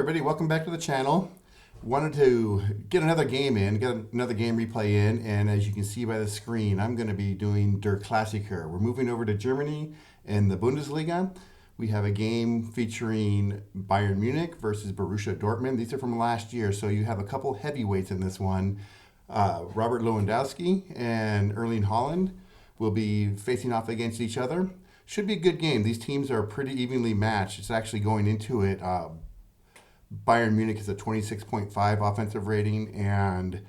everybody, welcome back to the channel. Wanted to get another game replay in, and as you can see by the screen, I'm going to be doing Der Klassiker. We're moving over to Germany and the Bundesliga. We have a game featuring Bayern Munich versus Borussia Dortmund. These are from last year, so you have a couple heavyweights in this one. Robert Lewandowski and Erling Haaland will be facing off against each other. Should be a good game. These teams are pretty evenly matched. It's actually going into it. Bayern Munich is a 26.5 offensive rating, and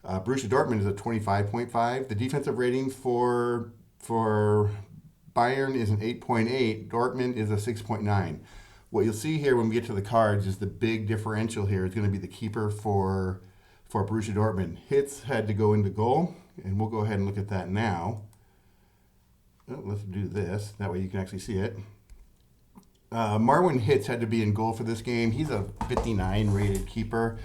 Borussia Dortmund is a 25.5. The defensive rating for Bayern is an 8.8. Dortmund is a 6.9. What you'll see here when we get to the cards is the big differential here is going to be the keeper for Borussia Dortmund. Hitz had to go into goal, and we'll go ahead and look at that now. Let's do this. That way you can actually see it. Marwin Hitz had to be in goal for this game. He's a 59 rated keeper.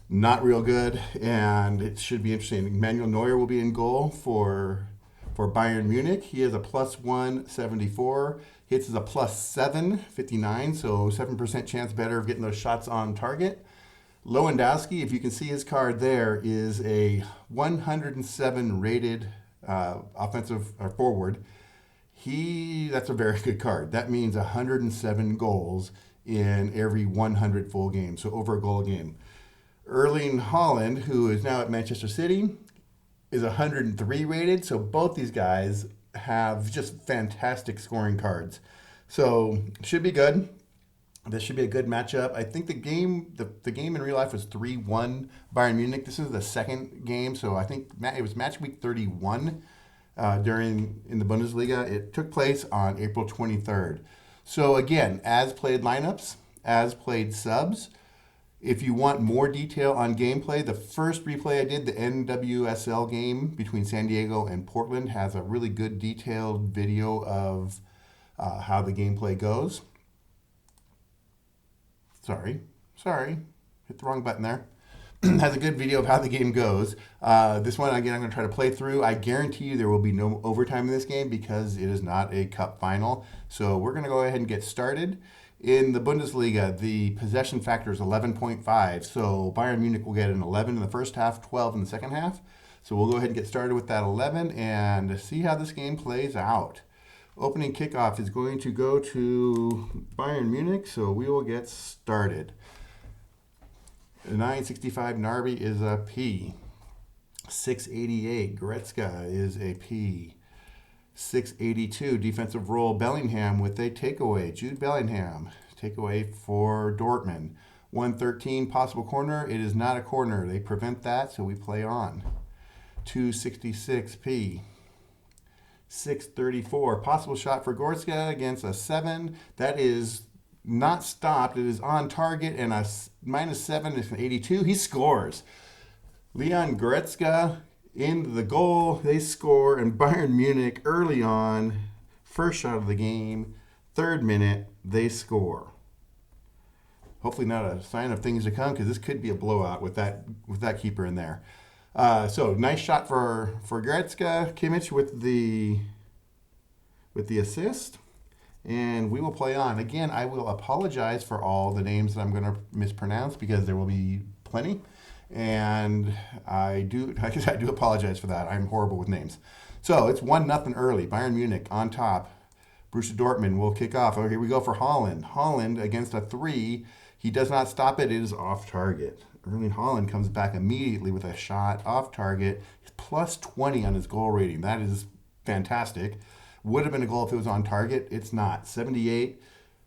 Not real good, and it should be interesting. Manuel Neuer will be in goal for Bayern Munich. He is a plus 174. Hitz is a plus 759, so 7% chance better of getting those shots on target. Lewandowski, if you can see his card there, is a 107 rated offensive forward. That's a very good card. That means 107 goals in every 100 full games, so over a goal a game. Erling Haaland, who is now at Manchester City, is 103 rated, so both these guys have just fantastic scoring cards. So should be good. This should be a good matchup. I think the game in real life was 3-1 Bayern Munich. This is the second game, so I think it was match week 31 in the Bundesliga. It took place on April 23rd. So again, as played lineups, as played subs. If you want more detail on gameplay, the first replay I did, the NWSL game between San Diego and Portland, has a really good detailed video of how the gameplay goes. Sorry, hit the wrong button there. Has a good video of how the game goes. This one, again, I'm going to try to play through. I guarantee you there will be no overtime in this game because it is not a cup final. So we're going to go ahead and get started. In the Bundesliga, the possession factor is 11.5. So Bayern Munich will get an 11 in the first half, 12 in the second half. So we'll go ahead and get started with that 11 and see how this game plays out. Opening kickoff is going to go to Bayern Munich, so we will get started. 965 Narby is a P. 688 Goretzka is a P. 682 defensive role Bellingham with a takeaway. Jude Bellingham, takeaway for Dortmund. 113 possible corner. It is not a corner. They prevent that, so we play on. 266 P. 634 possible shot for Goretzka against a 7. That is not stopped. It is on target, and a -7 is an 82. He scores. Leon Goretzka into the goal. They score, and Bayern Munich early on, first shot of the game, 3rd minute, they score. Hopefully not a sign of things to come, because this could be a blowout with that keeper in there. So nice shot for Goretzka. Kimmich with the assist. And we will play on. Again, I will apologize for all the names that I'm going to mispronounce because there will be plenty. And I do apologize for that. I'm horrible with names. So it's 1-0 early. Bayern Munich on top. Borussia Dortmund will kick off. Oh, here we go for Haaland. Haaland against a 3. He does not stop it. It is off target. Erling Haaland comes back immediately with a shot off target. He's plus 20 on his goal rating. That is fantastic. Would have been a goal if it was on target. It's not. 78.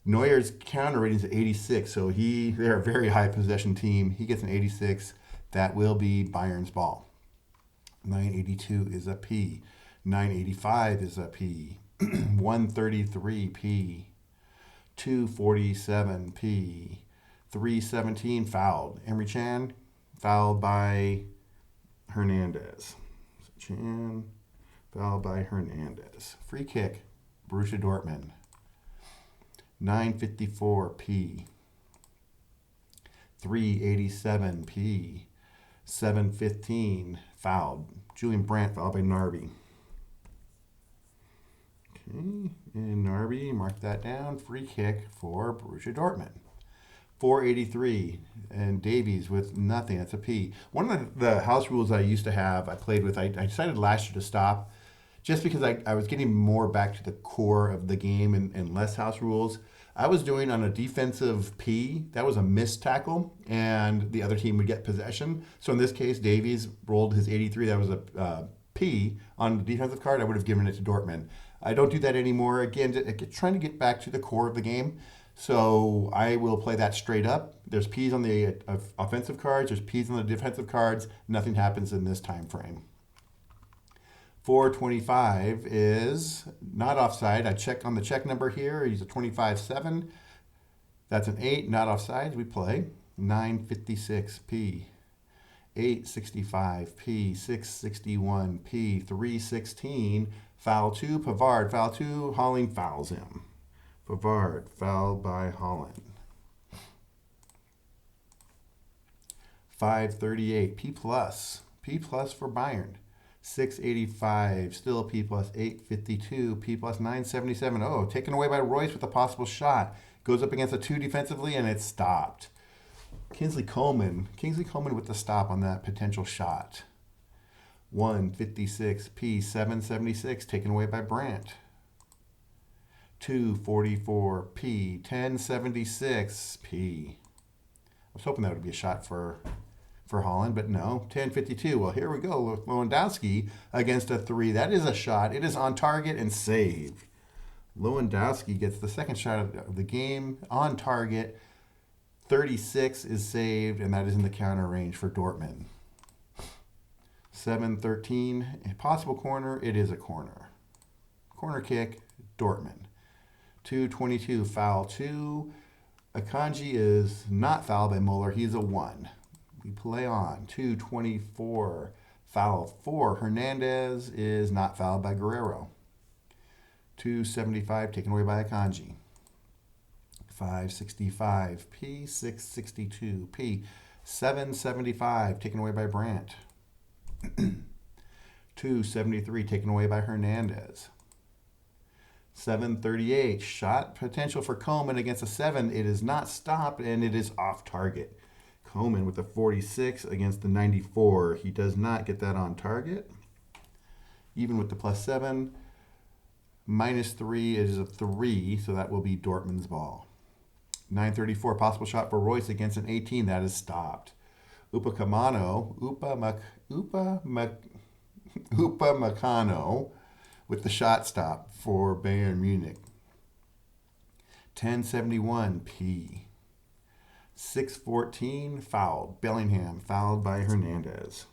Neuer's counter rating is 86, so they're a very high possession team. He gets an 86. That will be Bayern's ball. 982 is a P. 985 is a P. 133 P. 247 P. 317 fouled. Emre Can fouled by Hernandez. Can fouled by Hernandez. Free kick, Borussia Dortmund. 954 P. 387 P. 715 fouled. Julian Brandt fouled by Narby. Okay, and Narby, mark that down. Free kick for Borussia Dortmund. 483. And Davies with nothing. That's a P. One of the house rules I used to have, I played with, I decided last year to stop just because I was getting more back to the core of the game and less house rules. I was doing on a defensive P, that was a missed tackle, and the other team would get possession. So in this case, Davies rolled his 83. That was a P on the defensive card. I would have given it to Dortmund. I don't do that anymore. Again, trying to get back to the core of the game. So I will play that straight up. There's P's on the offensive cards. There's P's on the defensive cards. Nothing happens in this time frame. 425 is not offside. I check on the check number here. He's a 25-7. That's an 8, not offside. We play 956 P, 865 P, 661 P, 316. Foul 2, Pavard. Foul 2, Holling fouls him. Pavard, fouled by Holland. 538, P plus. P plus for Bayern. 685, still P plus. 852, P plus. 977. Oh, taken away by Royce with a possible shot. Goes up against a 2 defensively, and it's stopped. Kingsley Coleman with the stop on that potential shot. 156, P. 776, taken away by Brandt. 244, P. 1076, P. I was hoping that would be a shot for Holland, but no. 1052. Well, here we go. Lewandowski against a 3. That is a shot. It is on target and saved. Lewandowski gets the second shot of the game on target. 36 is saved, and that is in the counter range for Dortmund. 713, a possible corner. It is a corner. Corner kick, Dortmund. 222, foul 2. Akanji is not fouled by Muller. He's a 1. We play on. 224, foul 4. Hernandez is not fouled by Guerrero. 275, taken away by Akanji. 565, P. 662, P. 775, taken away by Brandt. 273, taken away by Hernandez. 738, shot potential for Coleman against a 7. It is not stopped, and it is off target. Coleman with the 46 against the 94. He does not get that on target. Even with the +7. -3 is a 3, so that will be Dortmund's ball. 934, possible shot for Royce against an 18. That is stopped. Upamecano with the shot stop for Bayern Munich. 1071, P. 614, fouled. Bellingham fouled by Hernandez.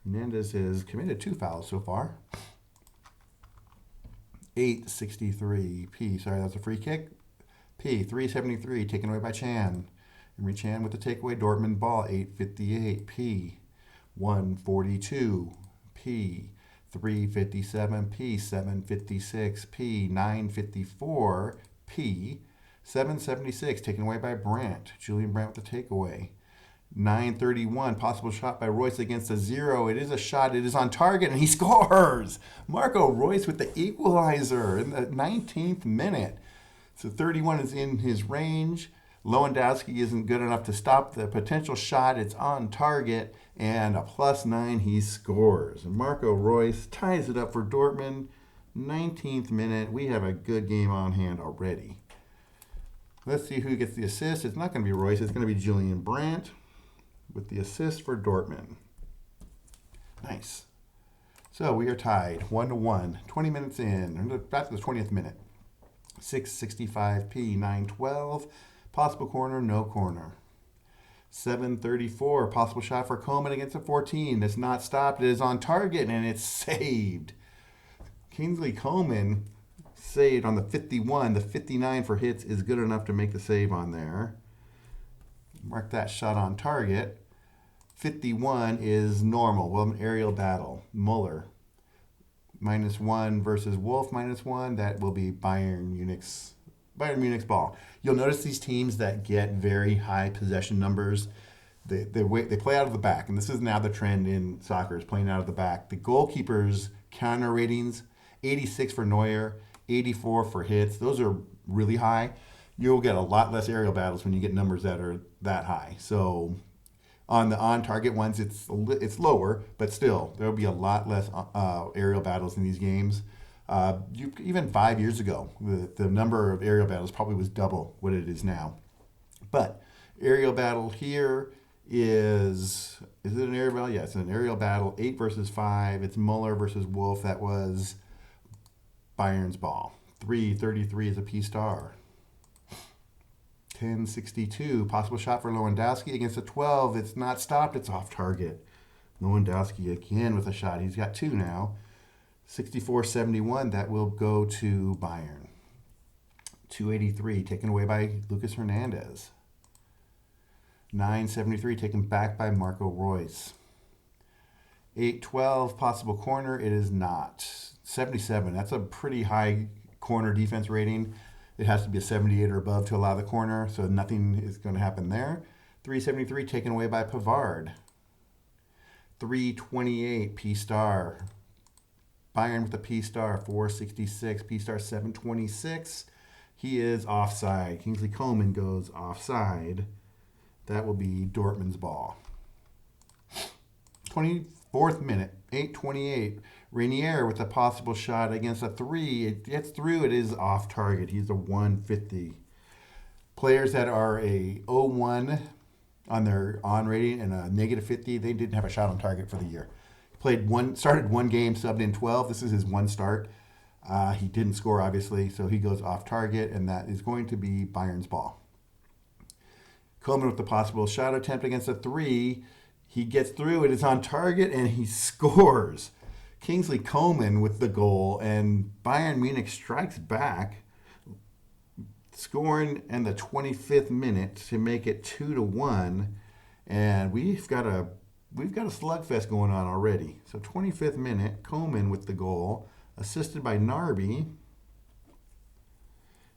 Hernandez has committed 2 fouls so far. 863, P. Sorry, that's a free kick. P. 373, taken away by Chan. Emre Chan with the takeaway. Dortmund ball. 858, P. 142, P. 357, P. 756, P. 954, P. 776, taken away by Brandt. Julian Brandt with the takeaway. 931, possible shot by Royce against a 0. It is a shot. It is on target, and he scores. Marco Royce with the equalizer in the 19th minute. So 31 is in his range. Lewandowski isn't good enough to stop the potential shot. It's on target, and a +9, he scores. And Marco Royce ties it up for Dortmund. 19th minute. We have a good game on hand already. Let's see who gets the assist. It's not going to be Royce. It's going to be Julian Brandt with the assist for Dortmund. Nice. So we are tied 1-1. 20 minutes in. Back to the 20th minute. 665 P. 912. Possible corner, no corner. 734. Possible shot for Coleman against a 14. It's not stopped. It is on target, and it's saved. Kingsley Coleman saved on the 51. The 59 for hits is good enough to make the save on there. Mark that shot on target. 51 is normal. Well, an aerial battle. Muller. -1 versus Wolf -1. That will be Bayern Munich's ball. You'll notice these teams that get very high possession numbers, they play out of the back. And this is now the trend in soccer, is playing out of the back. The goalkeepers' counter ratings, 86 for Neuer, 84 for hits. Those are really high. you'll get a lot less aerial battles when you get numbers that are that high. So on the on-target ones, it's lower, but still there'll be a lot less aerial battles in these games. Even 5 years ago, the number of aerial battles probably was double what it is now. But aerial battle here is it an aerial battle? Yeah, it's an aerial battle. 8 versus 5. It's Muller versus Wolf. That was Bayern's ball. 333 is a P star. 1062, possible shot for Lewandowski against a 12. It's not stopped. It's off target. Lewandowski again with a shot. He's got 2 now. 64-71, that will go to Bayern. 283, taken away by Lucas Hernandez. 973, taken back by Marco Reus. 812, possible corner. It is not. 77, that's a pretty high corner defense rating. It has to be a 78 or above to allow the corner, so nothing is going to happen there. 373 taken away by Pavard. 328 P star. Bayern with a P star. 466 P star. 726. He is offside. Kingsley Coman goes offside. That will be Dortmund's ball. 24th minute. 8:28. Rainier with a possible shot against a 3. It gets through. It is off target. He's a 150. Players that are a 0-1 on their on rating and a -50, they didn't have a shot on target for the year. Started one game, subbed in 12. This is his one start. He didn't score, obviously, so he goes off target, and that is going to be Bayern's ball. Coleman with the possible shot attempt against a 3. He gets through. It is on target, and he scores. Kingsley Coman with the goal, and Bayern Munich strikes back, scoring in the 25th minute to make it 2-1. And we've got a slugfest going on already. So 25th minute, Coman with the goal, assisted by Narby.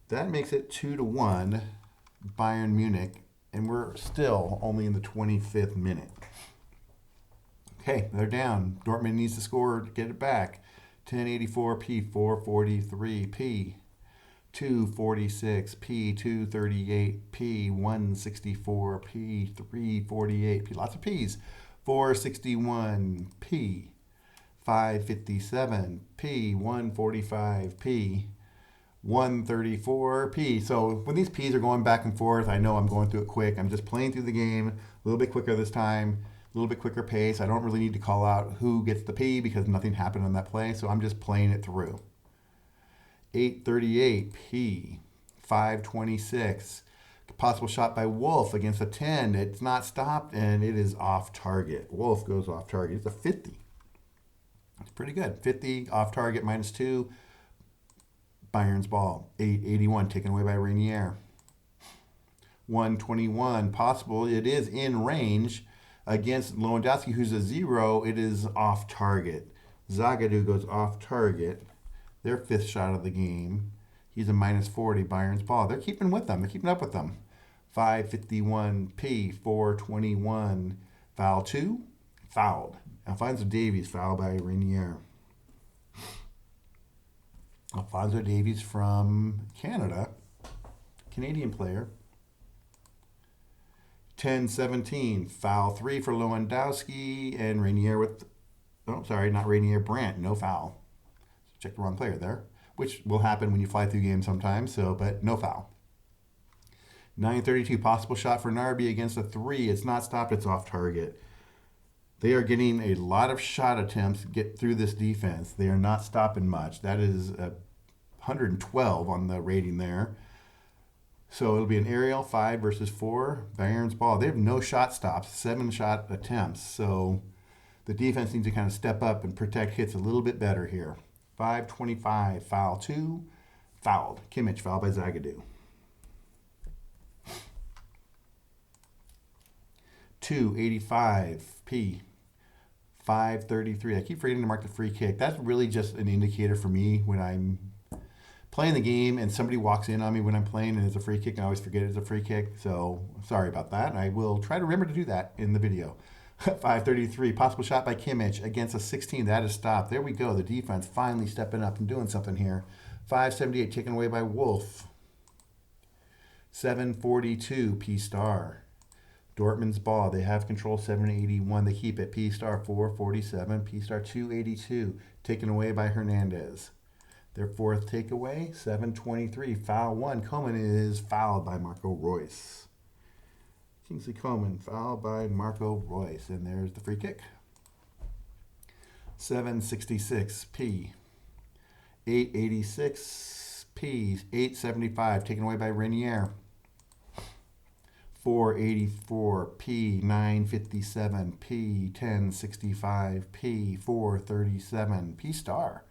That makes it 2-1, Bayern Munich, and we're still only in the 25th minute. Okay, they're down. Dortmund needs to score to get it back. 1084 P, 443 P, 246 P, 238 P, 164 P, 348 P. Lots of P's. 461 P, 557 P, 145 P, 134 P. So when these P's are going back and forth, I know I'm going through it quick. I'm just playing through the game a little bit quicker this time. A little bit quicker pace. I don't really need to call out who gets the P because nothing happened on that play, so I'm just playing it through. 838 P, 526. Possible shot by Wolf against a 10. It's not stopped, and it is off target. Wolf goes off target. It's a 50. It's pretty good. 50 off target, -2. Bayern's ball. 881 taken away by Rainier. 121 possible. It is in range. Against Lewandowski, who's a 0, it is off target. Zagadou goes off target. Their 5th shot of the game. He's a -40, Bayern's ball. They're keeping with them. They're keeping up with them. 551 P, 421. Foul 2. Fouled. Alphonso Davies fouled by Rainier. Alphonso Davies from Canada. Canadian player. 10-17, foul 3 for Lewandowski, and Rainier not Rainier, Brandt, no foul. Check the wrong player there, which will happen when you fly through games sometimes, but no foul. 932, possible shot for Narby against a 3. It's not stopped, it's off target. They are getting a lot of shot attempts to get through this defense. They are not stopping much. That is 112 on the rating there. So it'll be an aerial, 5 versus 4. Bayern's ball. They have no shot stops, 7 shot attempts. So the defense needs to kind of step up and protect hits a little bit better here. 525, foul 2. Fouled. Kimmich, fouled by Zagadou. 285 P. 533. I keep forgetting to mark the free kick. That's really just an indicator for me when I'm playing the game and somebody walks in on me when I'm playing and it's a free kick, and I always forget it's a free kick. So sorry about that. I will try to remember to do that in the video. 533, possible shot by Kimmich against a 16. That is stopped. There we go. The defense finally stepping up and doing something here. 578 taken away by Wolf. 742, P star. Dortmund's ball. They have control, 781. They keep it. P star 447. P star 282. Taken away by Hernandez. Their fourth takeaway, 723. Foul 1. Coman is fouled by Marco Reus. Kingsley Coman fouled by Marco Reus. And there's the free kick. 766. P. 886. P. 875. Taken away by Renier. 484, P, 957, P, 1065, P, 437, P star.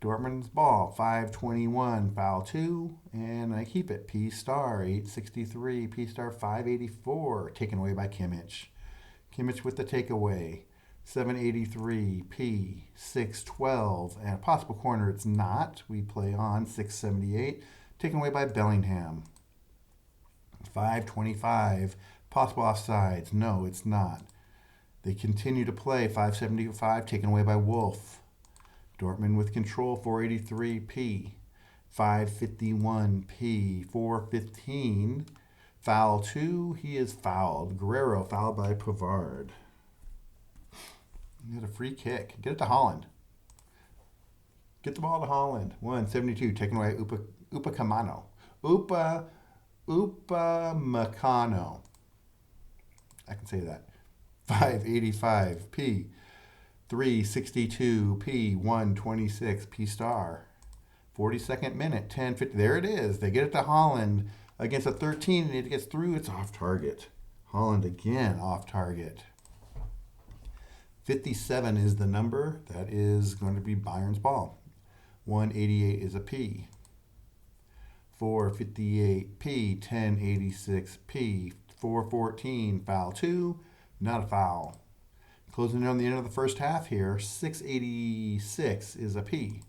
Dortmund's ball, 521, foul 2, and I keep it. P star, 863, P star, 584, taken away by Kimmich. Kimmich with the takeaway, 783, P, 612, and a possible corner it's not. We play on, 678, taken away by Bellingham. 525, possible offsides. No, it's not. They continue to play. 575, taken away by Wolf. Dortmund with control, 483, P. 551, P. 415, foul 2. He is fouled. Guerrero fouled by Pavard. Get a free kick. Get it to Holland. Get the ball to Holland. 172, taken away Upamecano. Upamecano. I can say that. 585, P. 362, P. 126, P star. 42nd minute, 10:50. There it is. They get it to Holland against a 13, and it gets through. It's off target. Holland again off target. 57 is the number. That is going to be Bayern's ball. 188 is a P. 458, P, 1086, P, 414, foul 2, not a foul. Closing in on the end of the first half here, 686 is a P.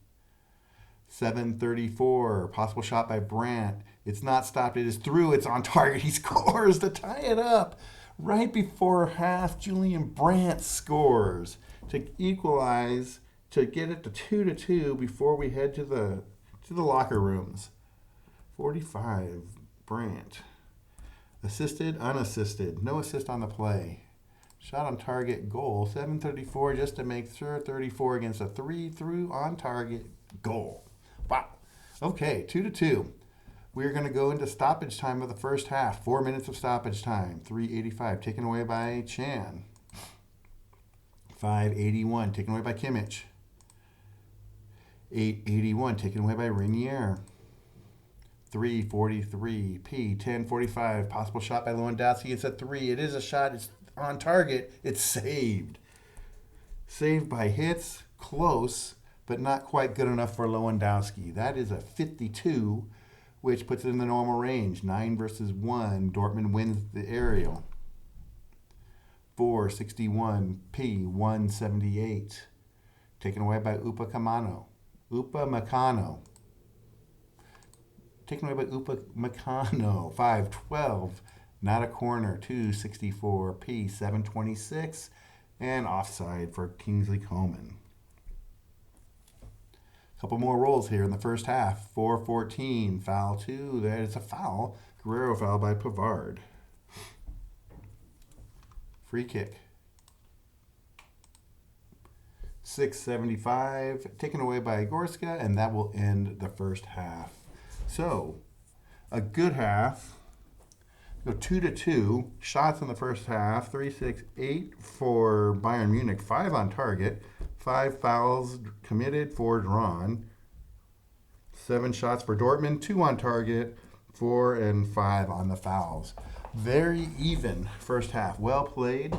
734, possible shot by Brandt. It's not stopped, it is through, it's on target. He scores to tie it up. Right before half, Julian Brandt scores to equalize, to get it to 2-2 before we head to the locker rooms. 45, Brandt. Assisted, unassisted. No assist on the play. Shot on target, goal. 734 just to make sure. 34 against a 3 through on target, goal. Wow. Okay, 2-2. We're going to go into stoppage time of the first half. 4 minutes of stoppage time. 385 taken away by Chan. 581 taken away by Kimmich. 881 taken away by Renier. 343, P, 1045, possible shot by Lewandowski. It's a 3. It is a shot. It's on target. It's saved. Saved by Hitz. Close, but not quite good enough for Lewandowski. That is a 52, which puts it in the normal range. 9 versus 1. Dortmund wins the aerial. 461, P, 178. Taken away by Upamecano. Taken away by Upamecano. 512. Not a corner. 264. P. 726. And offside for Kingsley Coman. A couple more rolls here in the first half. 414. Foul 2. That is a foul. Guerrero foul by Pavard. Free kick. 675. Taken away by Gorska. And that will end the first half. So, a good half. Go 2-2. Shots in the first half. 3-6-8 for Bayern Munich. 5 on target. 5 fouls committed, 4 drawn. 7 shots for Dortmund. 2 on target. 4 and 5 on the fouls. Very even first half. Well played.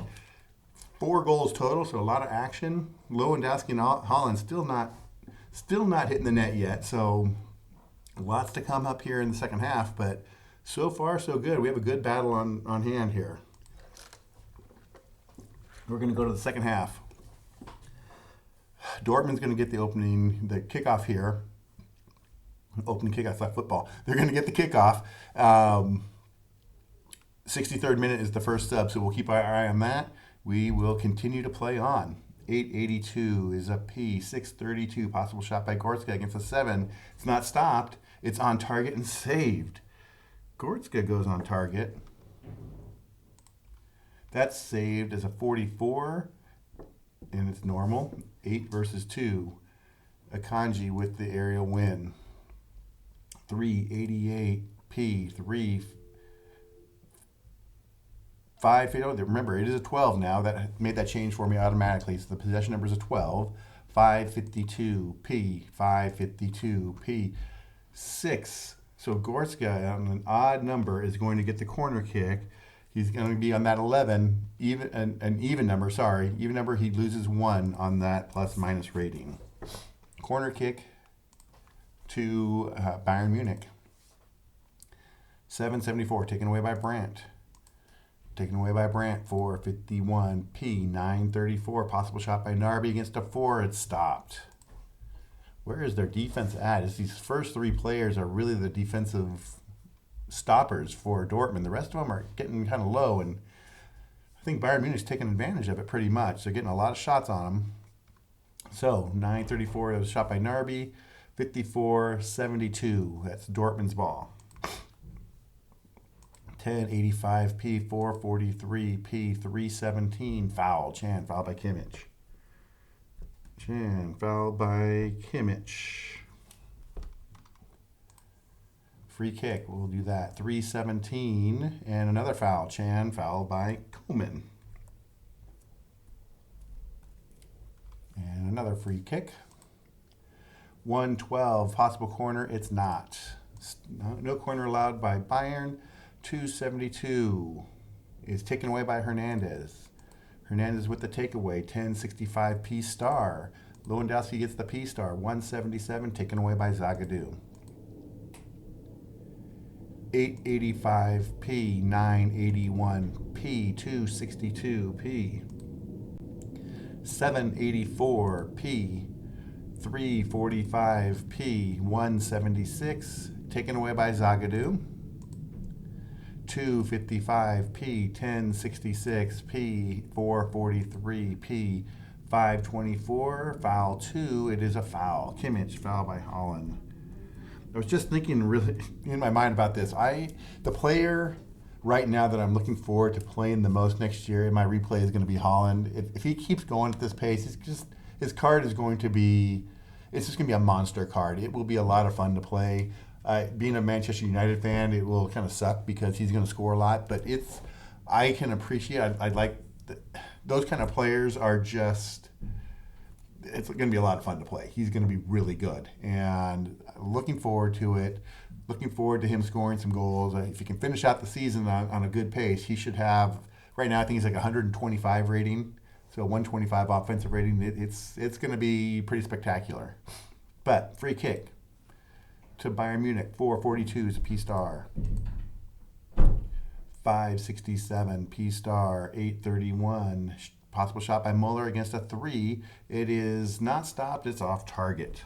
4 goals total, so a lot of action. Lewandowski and Holland still not hitting the net yet. So lots to come up here in the second half, but so far so good. We have a good battle on hand here. We're going to go to the second half. Dortmund's going to get the kickoff here. Opening kickoff like football. They're going to get the kickoff. 63rd minute is the first sub, so we'll keep our eye on that. We will continue to play on. 882 is a P. 632, possible shot by Gorska against a 7. It's not stopped. It's on target and saved. Goretzka goes on target. That's saved as a 44, and it's normal. 8 versus 2. Akanji with the aerial win. 388 P 3 5. Remember, it is a 12 now. That made that change for me automatically. So the possession number is a 12. 552 P 552 P 6. So Goretzka on an odd number is going to get the corner kick. He's going to be on that 11, an even number. Sorry, even number. He loses 1 on that plus minus rating. Corner kick to Bayern Munich. 774 taken away by Brandt. Taken away by Brandt. 451 P 934. Possible shot by Narby against a 4. It's stopped. Where is their defense at? Is these first 3 players are really the defensive stoppers for Dortmund. The rest of them are getting kind of low, and I think Bayern Munich's taking advantage of it pretty much. They're getting a lot of shots on them. So 934 was shot by Narby. 54-72. That's Dortmund's ball. 1085 P 443 P 317 foul. Chan fouled by Kimmich. Chan fouled by Kimmich. Free kick. We'll do that. 317 and another foul. Chan fouled by Koeman. And another free kick. 112 possible corner. It's not. No corner allowed by Bayern. 272 is taken away by Hernandez. Hernandez with the takeaway. 1065 P star. Lewandowski gets the P star. 177 taken away by Zagadou. 885 P 981 P 262 P 784 P 345 P 176 taken away by Zagadou. 255 P 1066 P 443 P 524 foul 2. It is a foul. Kimmich foul by Holland. I was just thinking really in my mind about this. The player right now that I'm looking forward to playing the most next year in my replay is going to be Holland. If he keeps going at this pace, his card is going to be, it's just going to be a monster card. It will be a lot of fun to play. Being a Manchester United fan, it will kind of suck because he's going to score a lot. But I can appreciate. I'd like those kind of players are just. It's going to be a lot of fun to play. He's going to be really good, and looking forward to it. Looking forward to him scoring some goals. If he can finish out the season on a good pace, he should have. Right now, I think he's like 125 rating, so 125 offensive rating. It's going to be pretty spectacular. But free kick to Bayern Munich. 442 is a P star. 567 P star. 831. Possible shot by Muller against a 3. It is not stopped. It's off target.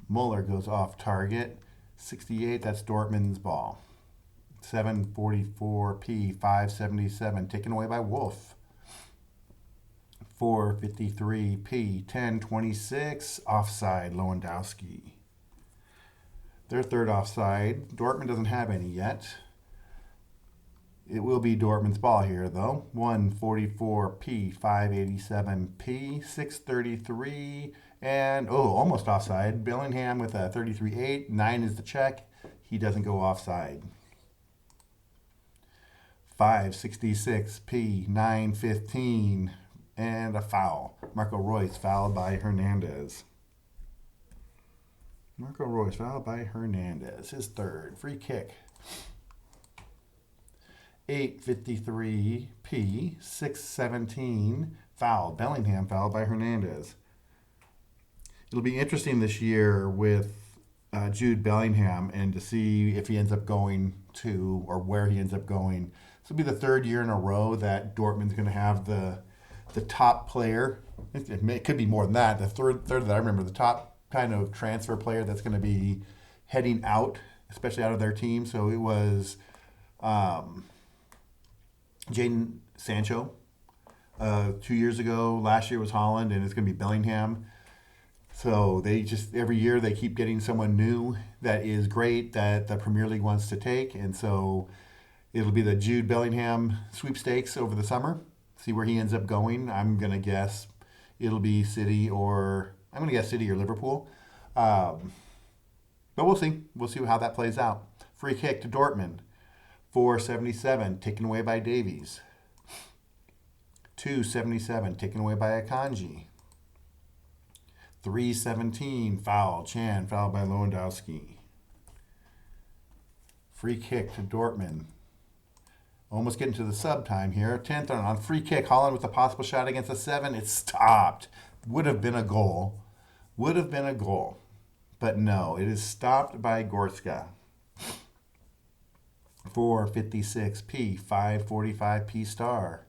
Muller goes off target. 68. That's Dortmund's ball. 744 P 577 taken away by Wolf. 453 P 1026 offside Lewandowski. Their third offside. Dortmund doesn't have any yet. It will be Dortmund's ball here, though. 144 P 587 P 633 and almost offside. Bellingham with a 33-8. 9 is the check. He doesn't go offside. 566 P 915 and a foul. Marco Reus fouled by Hernandez. Marco Reus fouled by Hernandez. His third. Free kick. 853 P 617 foul. Bellingham fouled by Hernandez. It'll be interesting this year with Jude Bellingham and to see if he ends up going to or where he ends up going. This will be the third year in a row that Dortmund's going to have the top player. It could be more than that. The third that I remember, the top kind of transfer player that's going to be heading out, especially out of their team. So it was Jadon Sancho 2 years ago. Last year was Holland, and it's going to be Bellingham. So they just every year they keep getting someone new that is great that the Premier League wants to take, and so it'll be the Jude Bellingham sweepstakes over the summer. See where he ends up going. I'm gonna guess it'll be City or I'm gonna guess City or Liverpool, um, but we'll see. We'll see how that plays out. Free kick to Dortmund, 477, taken away by Davies. 277, taken away by Akanji. 317, foul. Chan, fouled by Lewandowski. Free kick to Dortmund. Almost getting to the sub time here. 10th on free kick. Holland with a possible shot against a 7. It's stopped. Would have been a goal. Would have been a goal. But no, it is stopped by Gorska. 456p, 545p star.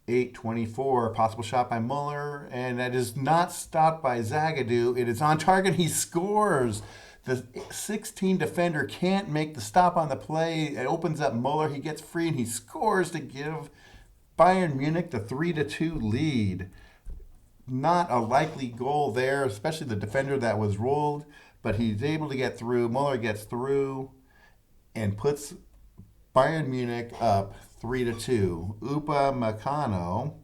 824, possible shot by Muller, and that is not stopped by Zagadou. It is on target. He scores. The 16 defender can't make the stop on the play. It opens up Muller. He gets free, and he scores to give Bayern Munich the 3-2 lead. Not a likely goal there, especially the defender that was rolled, but he's able to get through. Muller gets through and puts Bayern Munich up 3-2. Upa Meccano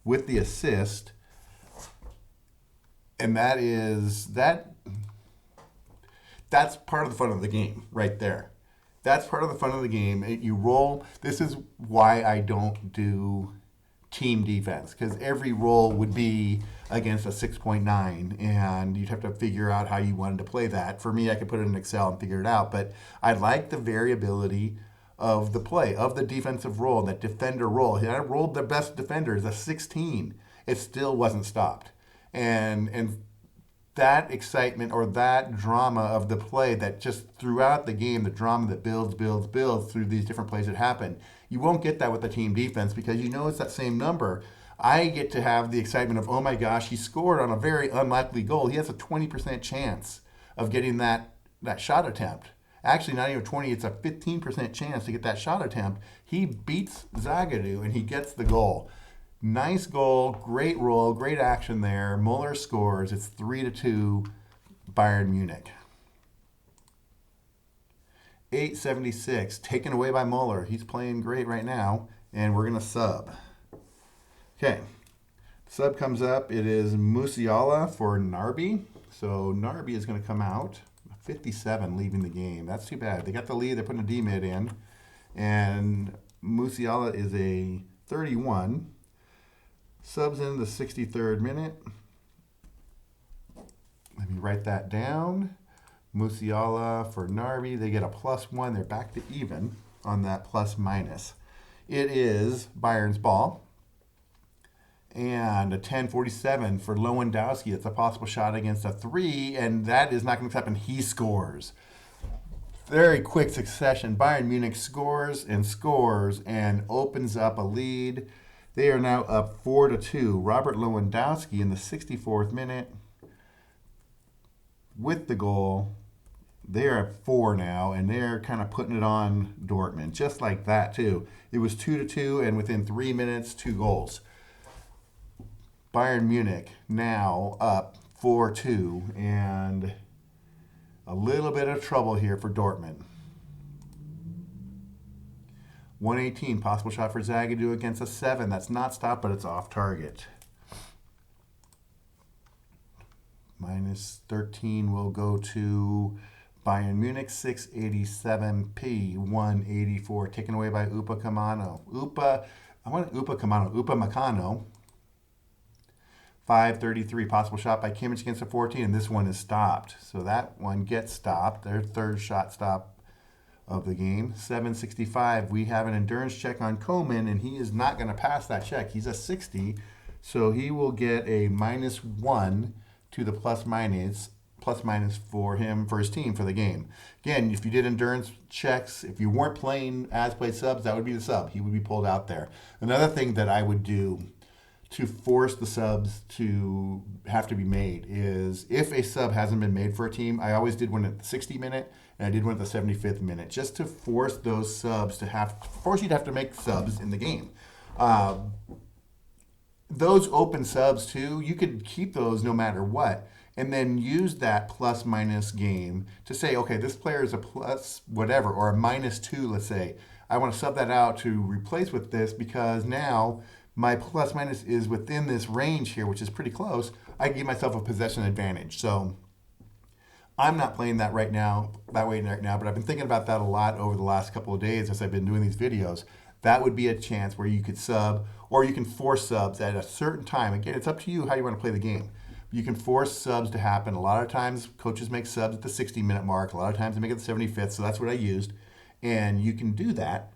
with the assist. And that's part of the fun of the game right there. That's part of the fun of the game. You roll. This is why I don't do team defense, because every roll would be against a 6.9, and you'd have to figure out how you wanted to play that. For me, I could put it in Excel and figure it out, but I like the variability of the play, of the defensive roll, that defender roll. I rolled the best defender as a 16. It still wasn't stopped. And that excitement or that drama of the play that just throughout the game, the drama that builds through these different plays that happen, you won't get that with the team defense because you know it's that same number. I get to have the excitement of, oh my gosh, he scored on a very unlikely goal. He has a 20% chance of getting that shot attempt. Actually, not even 20, it's a 15% chance to get that shot attempt. He beats Zagadou and he gets the goal. Nice goal, great roll, great action there. Muller scores. It's 3-2 Bayern Munich. 876, taken away by Muller. He's playing great right now, and we're going to sub. Okay, sub comes up. It is Musiala for Narby. So Narby is going to come out. 57 leaving the game. That's too bad. They got the lead. They're putting a D-mid in. And Musiala is a 31. Subs in the 63rd minute. Let me write that down. Musiala for Narby. They get a +1. They're back to even on that plus minus. It is Bayern's ball. And a 10:47 for Lewandowski. It's a possible shot against a 3, and that is not going to happen. He scores. Very quick succession. Bayern Munich scores and opens up a lead. They are now up 4-2. Robert Lewandowski in the 64th minute with the goal. They're at 4 now, and they're kind of putting it on Dortmund. Just like that, too. It was 2-2, and within 3 minutes, 2 goals. Bayern Munich now up 4-2, and a little bit of trouble here for Dortmund. 118, possible shot for Zagadou against a 7. That's not stopped, but it's off target. -13 will go to Bayern Munich. 687p, 184, taken away by Upa Meccano. Upa Meccano. 5:33, possible shot by Kimmich against a 14, and this one is stopped. So that one gets stopped. Their third shot stop of the game. 7:65, we have an endurance check on Koeman, and he is not going to pass that check. He's a 60, so he will get a -1 to the plus minus for him, for his team, for the game. Again, if you did endurance checks, if you weren't playing as play subs, that would be the sub. He would be pulled out there. Another thing that I would do to force the subs to have to be made is if a sub hasn't been made for a team, I always did one at the 60 minute and I did one at the 75th minute, just to force those subs to force you to have to make subs in the game. those open subs too, you could keep those no matter what, and then use that plus minus game to say, okay, this player is a plus whatever, or a -2, let's say. I want to sub that out to replace with this because now my plus minus is within this range here, which is pretty close. I can give myself a possession advantage. So I'm not playing that right now, that way right now, but I've been thinking about that a lot over the last couple of days as I've been doing these videos. That would be a chance where you could sub, or you can force subs at a certain time. Again, it's up to you how you want to play the game. You can force subs to happen. A lot of times, coaches make subs at the 60-minute mark. A lot of times, they make it the 75th, so that's what I used. And you can do that.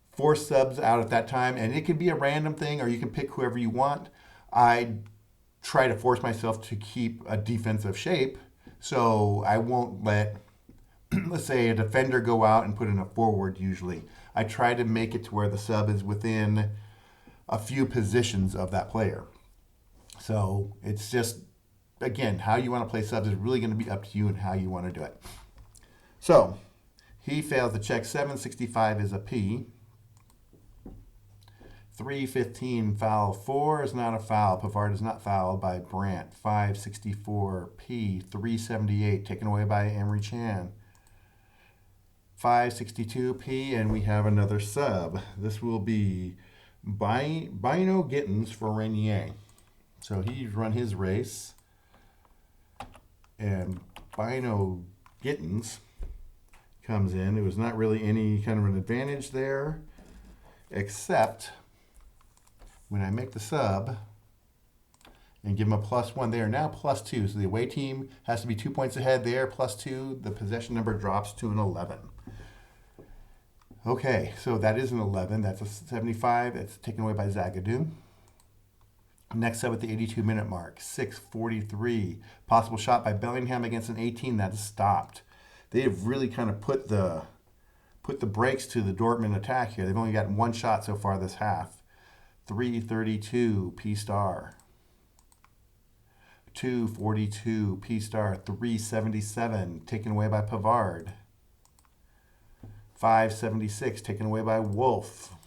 Force subs out at that time, and it can be a random thing, or you can pick whoever you want. I try to force myself to keep a defensive shape, so I won't let, let's say, a defender go out and put in a forward usually. I try to make it to where the sub is within a few positions of that player. So it's just, again, how you want to play subs is really going to be up to you and how you want to do it. So he fails the check. 765 is a P. 315 foul. 4 is not a foul. Pavard is not fouled by Brandt. 564 P. 378 taken away by Emery Chan. 562 P, and we have another sub. This will be Bino Gittins for Renier. So he's run his race, and Bino Gittins comes in. It was not really any kind of an advantage there, except when I make the sub and give them a +1, they are now +2. So the away team has to be 2 points ahead. They are +2. The possession number drops to an 11. Okay, so that is an 11. That's a 75. It's taken away by Zagadou. Next up at the 82-minute mark, 6:43. Possible shot by Bellingham against an 18. That's stopped. They have really kind of put the brakes to the Dortmund attack here. They've only gotten one shot so far this half. 3:32 P star. 2:42 P star. 3:77 taken away by Pavard. 5:76 taken away by Wolf.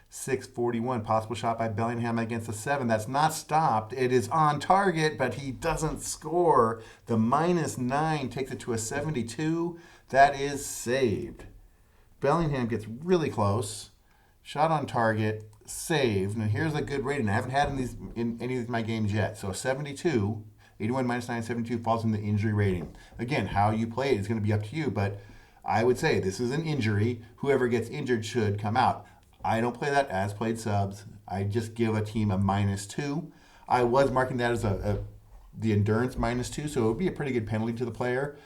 6:41 possible shot by Bellingham against a 7. That's not stopped. It is on target, but he doesn't score. The -9 takes it to a 72. That is saved. Bellingham gets really close. Shot on target, saved. Now here's a good rating. I haven't had in any of my games yet. So 72, 81 -9, 72 falls in the injury rating. Again, how you play it is going to be up to you, but I would say this is an injury. Whoever gets injured should come out. I don't play that as played subs. I just give a team a -2. I was marking that as the endurance -2, so it would be a pretty good penalty to the player.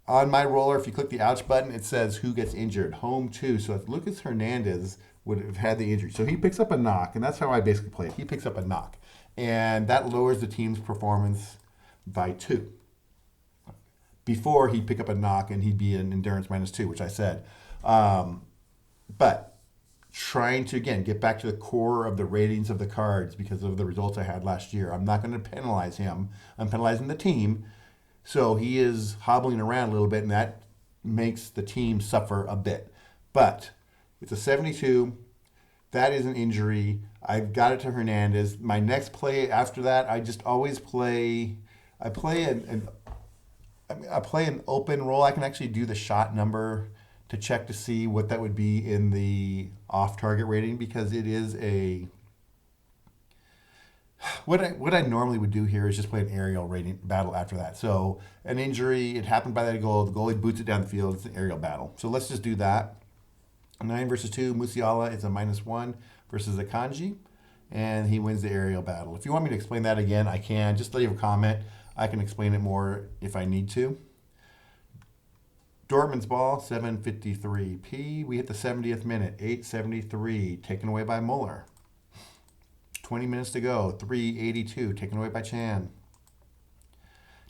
On my roller, if you click the ouch button, it says who gets injured. Home 2. So if Lucas Hernandez would have had the injury. So he picks up a knock, and that's how I basically play it. He picks up a knock, and that lowers the team's performance by 2. Before he'd pick up a knock and he'd be an endurance -2, which I said. But trying to, again, get back to the core of the ratings of the cards because of the results I had last year. I'm not going to penalize him. I'm penalizing the team. So he is hobbling around a little bit, and that makes the team suffer a bit. But it's a 72. That is an injury. I've got it to Hernandez. My next play after that, I just always play. I play an open roll. I can actually do the shot number to check to see what that would be in the off-target rating, because it is a... What I normally would do here is just play an aerial rating battle after that. So an injury, it happened by that goal. The goalie boots it down the field. It's an aerial battle. So let's just do that. 9 versus 2. Musiala is a -1 versus Akanji, and he wins the aerial battle. If you want me to explain that again, I can. Just leave a comment. I can explain it more if I need to. Dortmund's ball, 7:53 P. We hit the 70th minute, 8:73, taken away by Muller. 20 minutes to go, 3:82, taken away by Chan.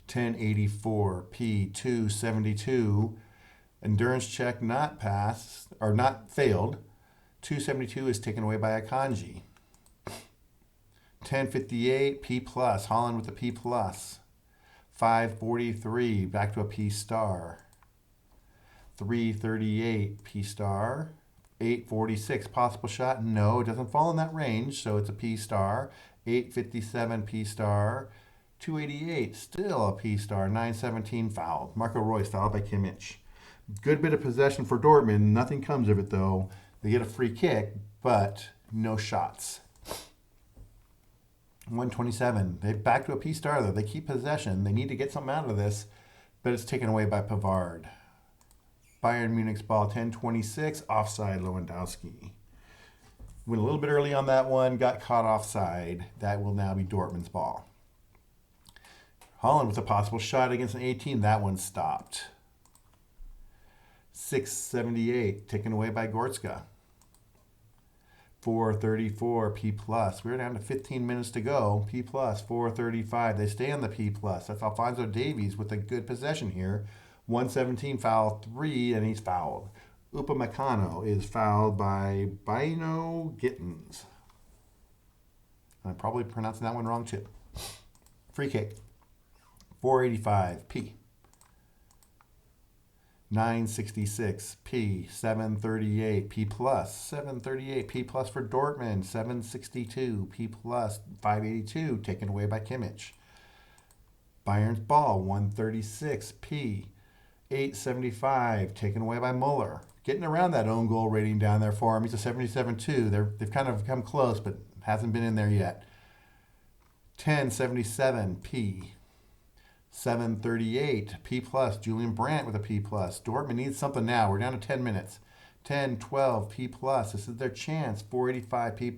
10:84 P. 2:72. Endurance check not passed, or not failed. 2:72 is taken away by Akanji. 10:58 P+, Holland with a P+. 5:43, back to a P star. 3:38 P star. 846 possible shot. No, it doesn't fall in that range, so it's a P star. 857 P star. 288 still a P star. 917 fouled. Marco Reus fouled by Kimmich. Good bit of possession for Dortmund. Nothing comes of it though. They get a free kick, but no shots. 127. They back to a P star though. They keep possession. They need to get something out of this, but it's taken away by Pavard. Bayern Munich's ball, 10:26, offside Lewandowski. Went a little bit early on that one, got caught offside. That will now be Dortmund's ball. Holland with a possible shot against an 18. That one stopped. 6:78, taken away by Goretzka. 4:34, P+. We're down to 15 minutes to go. P+, 4:35. They stay on the P+. That's Alphonso Davies with a good possession here. 117 foul 3, and he's fouled. Upamecano is fouled by Bino Gittins. I'm probably pronouncing that one wrong too. Free kick. 485 P. 966 P. 738 P+. 738 P+ for Dortmund. 762 P+. 582 taken away by Kimmich. Bayern's ball. 136 P. 875 taken away by Muller. Getting around that own goal rating down there for him. He's a 77-2. They've kind of come close, but hasn't been in there yet. 1077 P. 738 P+. Julian Brandt with a P+. Dortmund needs something now. We're down to 10 minutes. 1012 P+. This is their chance. 485 P+.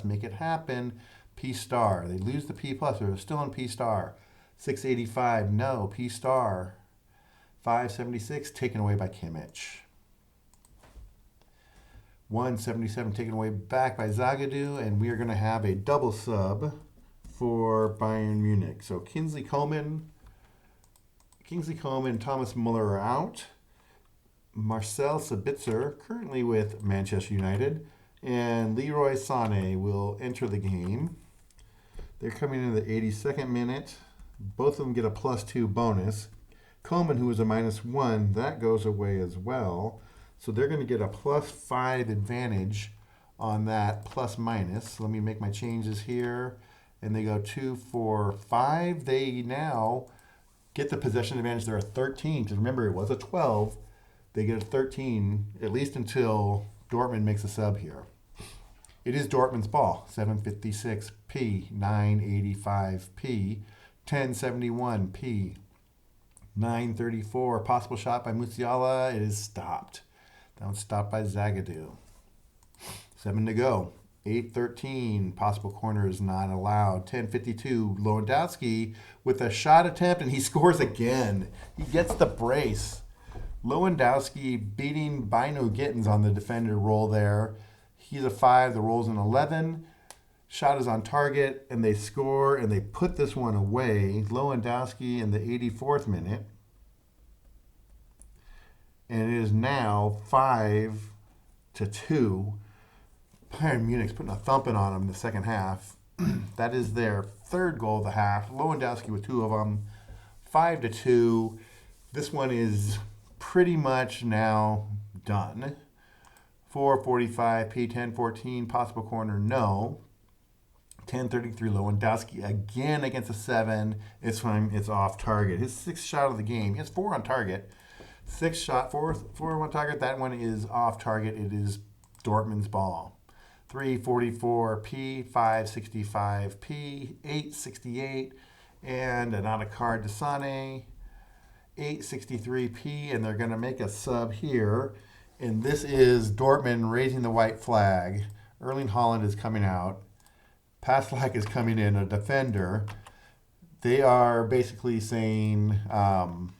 Make it happen. P star. They lose the P+. They're still in P star. 685 no. P star. 576 taken away by Kimmich. 177 taken away back by Zagadou, and we are going to have a double sub for Bayern Munich. So Kingsley Coman, and Thomas Muller are out. Marcel Sabitzer, currently with Manchester United, and Leroy Sané will enter the game. They're coming in the 82nd minute. Both of them get a +2 bonus. Coman, who is a -1, that goes away as well. So they're going to get a +5 advantage on that plus-minus. Let me make my changes here. And they go 2, 4, 5. They now get the possession advantage. They're a 13. Because remember, it was a 12. They get a 13, at least until Dortmund makes a sub here. It is Dortmund's ball. 756 P, 985 P, 1071 P. 9:34, possible shot by Musiala. It is stopped. That one's stopped by Zagadou. 7 to go. 8:13, possible corner is not allowed. 10:52, Lewandowski with a shot attempt, and he scores again. He gets the brace. Lewandowski beating Bino Gittins on the defender roll there. He's a 5, the roll's an 11. Shot is on target, and they score, and they put this one away. Lewandowski in the 84th minute. And it is now 5-2. Bayern Munich's putting a thumping on them in the second half. That is their third goal of the half. Lewandowski with 2 of them. 5-2. This one is pretty much now done. 4:45 P, 10:14, possible corner, no. 10:33, Lewandowski again against a 7. It's off target. His 6th shot of the game. He has 4 on target. 6th shot, 4 on target. That one is off target. It is Dortmund's ball. 3:44 P, 5:65 P, 8:68, and not a card to Sané. 8:63 P, and they're going to make a sub here. And this is Dortmund raising the white flag. Erling Haaland is coming out. Paslak is coming in, a defender. They are basically saying, don't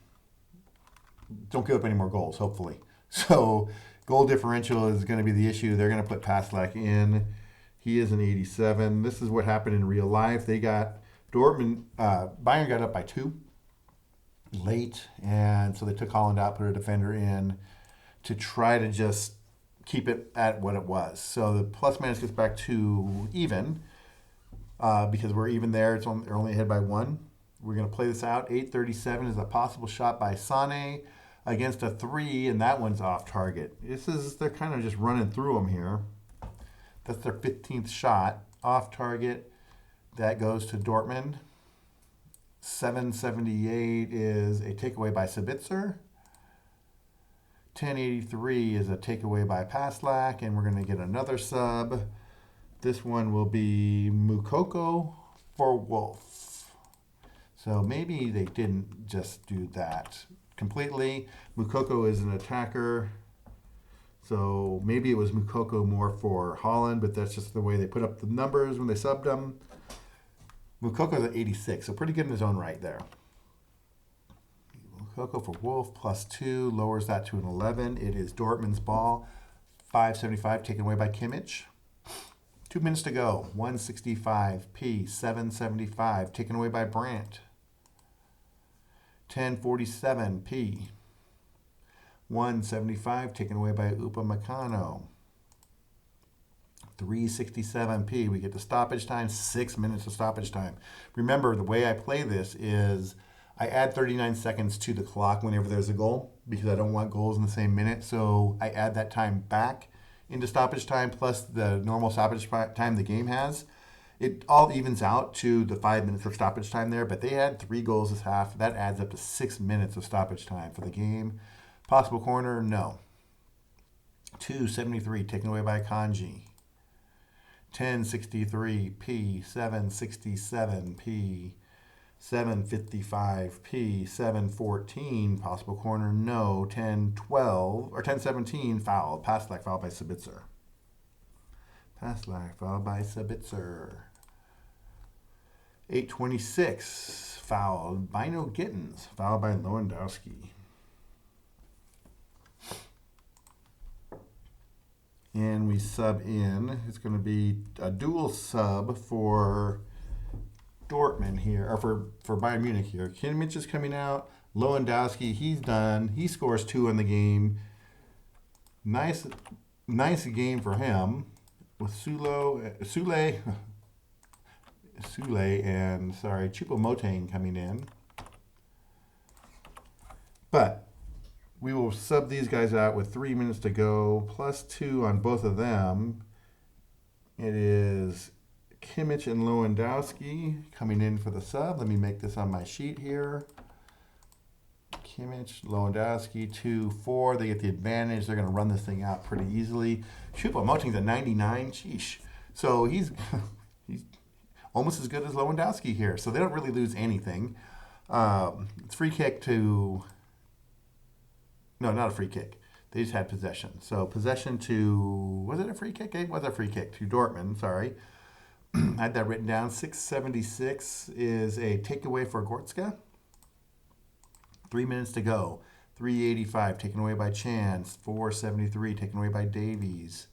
give up any more goals, hopefully. So goal differential is going to be the issue. They're going to put Paslak in. He is an 87. This is what happened in real life. They got Bayern got up by 2 late, and so they took Haaland out, put a defender in to try to just keep it at what it was. So the plus-minus gets back to even. Because we're even there, they're only ahead by 1. We're going to play this out. 8:37 is a possible shot by Sané. against a 3, and that one's off target. They're kind of just running through them here. That's their 15th shot off target. That goes to Dortmund. 778 is a takeaway by Sabitzer. 1083 is a takeaway by Paslak, and we're going to get another sub. This one will be Mukoko for Wolf. So maybe they didn't just do that completely. Mukoko is an attacker, so maybe it was Mukoko more for Holland, but that's just the way they put up the numbers when they subbed them. Mukoko's at 86, so pretty good in his own right there. Mukoko for Wolf, +2, lowers that to an 11. It is Dortmund's ball. 575 taken away by Kimmich. 2 minutes to go. 165p, 775 taken away by Brandt. 1047p. 175 taken away by Upamecano. 367p. We get the stoppage time, 6 minutes of stoppage time. Remember, the way I play this is I add 39 seconds to the clock whenever there's a goal because I don't want goals in the same minute. So I add that time back into stoppage time plus the normal stoppage time the game has. It all evens out to the 5 minutes of stoppage time there, but they had 3 goals this half. That adds up to 6 minutes of stoppage time for the game. Possible corner, no. 273 taken away by Kanji. 1063p, 767p, 755p, 714 possible corner, no. 1012 or 1017 foul. Paslak foul by Sabitzer. Paslak foul by Sabitzer. 826 fouled. Bino Gittins fouled by Lewandowski. And we sub in. It's going to be a dual sub for Dortmund here, or for Bayern Munich here. Kimmich is coming out. Lewandowski, he's done. He scores 2 in the game. Nice game for him. With Sule and Choupo-Moting coming in. But we will sub these guys out with 3 minutes to go, +2 on both of them. It is Kimmich and Lewandowski coming in for the sub. Let me make this on my sheet here. Kimmich, Lewandowski, 2-4. They get the advantage. They're going to run this thing out pretty easily. Choupo-Moting's a 99. Sheesh. So he's almost as good as Lewandowski here. So they don't really lose anything. It's free kick to... No, not a free kick. They just had possession. So possession to... Was it a free kick? It was a free kick to Dortmund. Sorry. I had that written down. 676 is a takeaway for Goretzka. 3 minutes to go. 385 taken away by Chance. 473 taken away by Davies.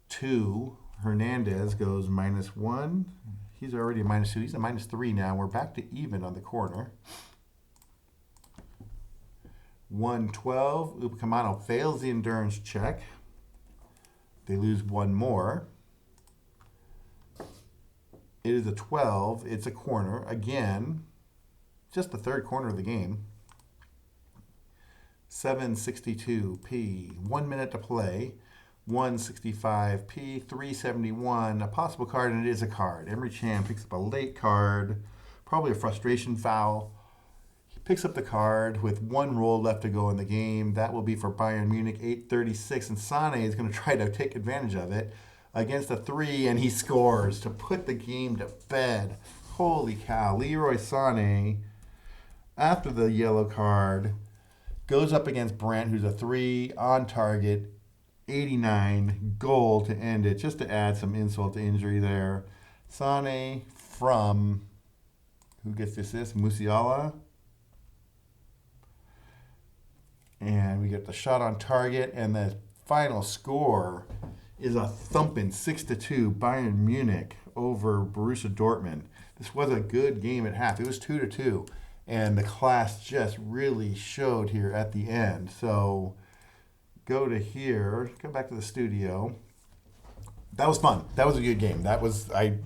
2. Hernandez goes -1. He's already a -2. He's a -3 now. We're back to even on the corner. 112. Upamecano fails the endurance check. They lose one more. It is a 12. It's a corner. Again, just the third corner of the game. 762p. 1 minute to play. 165p. 371. A possible card, and it is a card. Emre Can picks up a late card. Probably a frustration foul. He picks up the card with 1 roll left to go in the game. That will be for Bayern Munich. 8:36. And Sané is going to try to take advantage of it against a 3, and he scores to put the game to bed. Holy cow. Leroy Sané, after the yellow card, goes up against Brandt, who's a 3, on target, 89, goal to end it, just to add some insult to injury there. Sané from, who gets the assist? Musiala. And we get the shot on target, and the final score is a thumping 6-2 Bayern Munich over Borussia Dortmund. This was a good game at half. It was 2-2, and the class just really showed here at the end. So go to here, go back to the studio. That was fun. That was a good game. That was a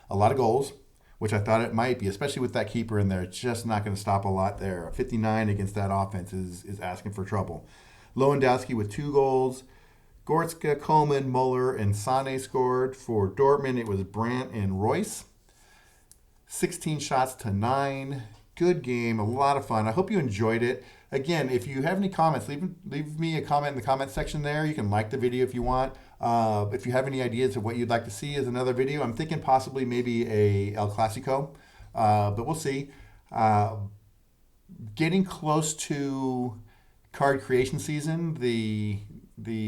lot of goals. which I thought it might be, especially with that keeper in there. It's just not going to stop a lot there. A 59 against that offense is asking for trouble. Lewandowski with 2 goals. Goretzka, Coleman, Muller, and Sane scored. For Dortmund, it was Brandt and Royce. 16 shots to 9. Good game, a lot of fun. I hope you enjoyed it. Again, if you have any comments, leave me a comment in the comment section there. You can like the video if you want. If you have any ideas of what you'd like to see as another video, I'm thinking possibly maybe a El Clasico, but we'll see. Getting close to card creation season, the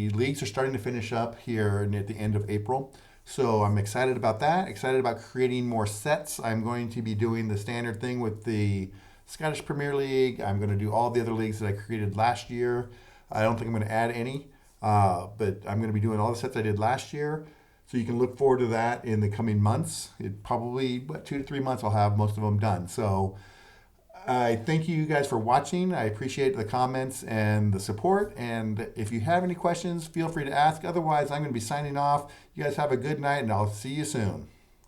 leagues are starting to finish up here at the end of April. So I'm excited about that, excited about creating more sets. I'm going to be doing the standard thing with the Scottish Premier League. I'm going to do all the other leagues that I created last year. I don't think I'm going to add any, but I'm going to be doing all the sets I did last year. So you can look forward to that in the coming months. It probably 2 to 3 months I'll have most of them done. So I thank you guys for watching. I appreciate the comments and the support. And if you have any questions, feel free to ask. Otherwise, I'm going to be signing off. You guys have a good night, and I'll see you soon.